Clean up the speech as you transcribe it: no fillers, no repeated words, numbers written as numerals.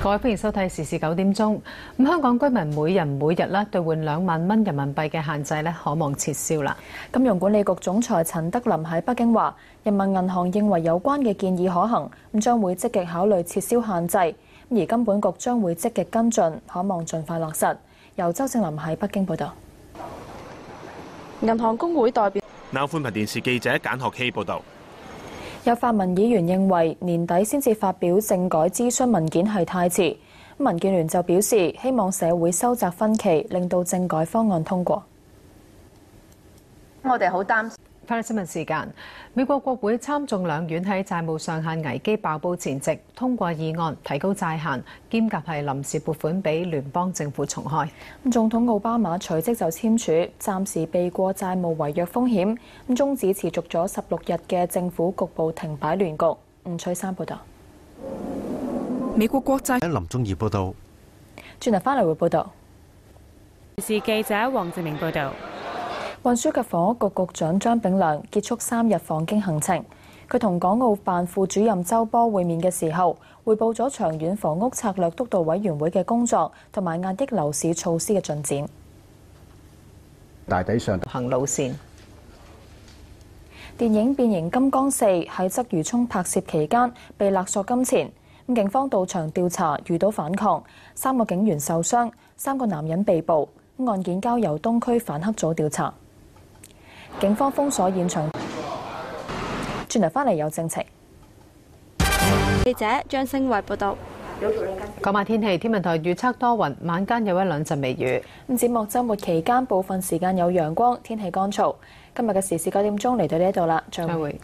各位歡迎收睇時事9點鐘。香港居民每人每日咧兌換2萬蚊人民幣嘅限制咧，可望撤銷啦。金融管理局總裁陳德霖喺北京話，人民銀行認為有關嘅建議可行，咁將會積極考慮撤銷限制。而金管局將會積極跟進，可望盡快落實。由周正林喺北京報導。銀行公會代表Now 寬頻電視記者簡學希報導。有泛民議員認為年底先至發表政改諮詢文件係太遲，民建聯就表示希望社會收窄分歧，令到政改方案通過。我哋好擔心。翻嚟新聞時間，美國國會參眾兩院喺債務上限危機爆煲前夕通過議案，提高債限，兼夾係臨時撥款俾聯邦政府重開。總統奧巴馬隨即就簽署，暫時避過債務違約風險，終止持續咗16日嘅政府局部停擺亂局。吳翠珊報導。美國國債林宗義報導。轉頭翻嚟會報導。電視記者黃志明報導。運輸及房屋局局長張炳良結束3日訪京行程，佢同港澳辦副主任周波會面嘅時候，匯報咗長遠房屋策略督導委員會嘅工作同埋壓抑樓市措施嘅進展。大體上行路線。電影《變形金剛4》喺鰂魚涌拍攝期間被勒索金錢，警方到場調查，遇到反抗，3個警員受傷，3個男人被捕，案件交由東區反黑組調查。警方封鎖現場。轉頭翻嚟有正情。記者張星慧報道。講埋天氣，天文台預測多雲，晚間有1-2陣微雨。展望週末期間部分時間有陽光，天氣乾燥。今日嘅時事9點鐘嚟到呢一度啦，再會。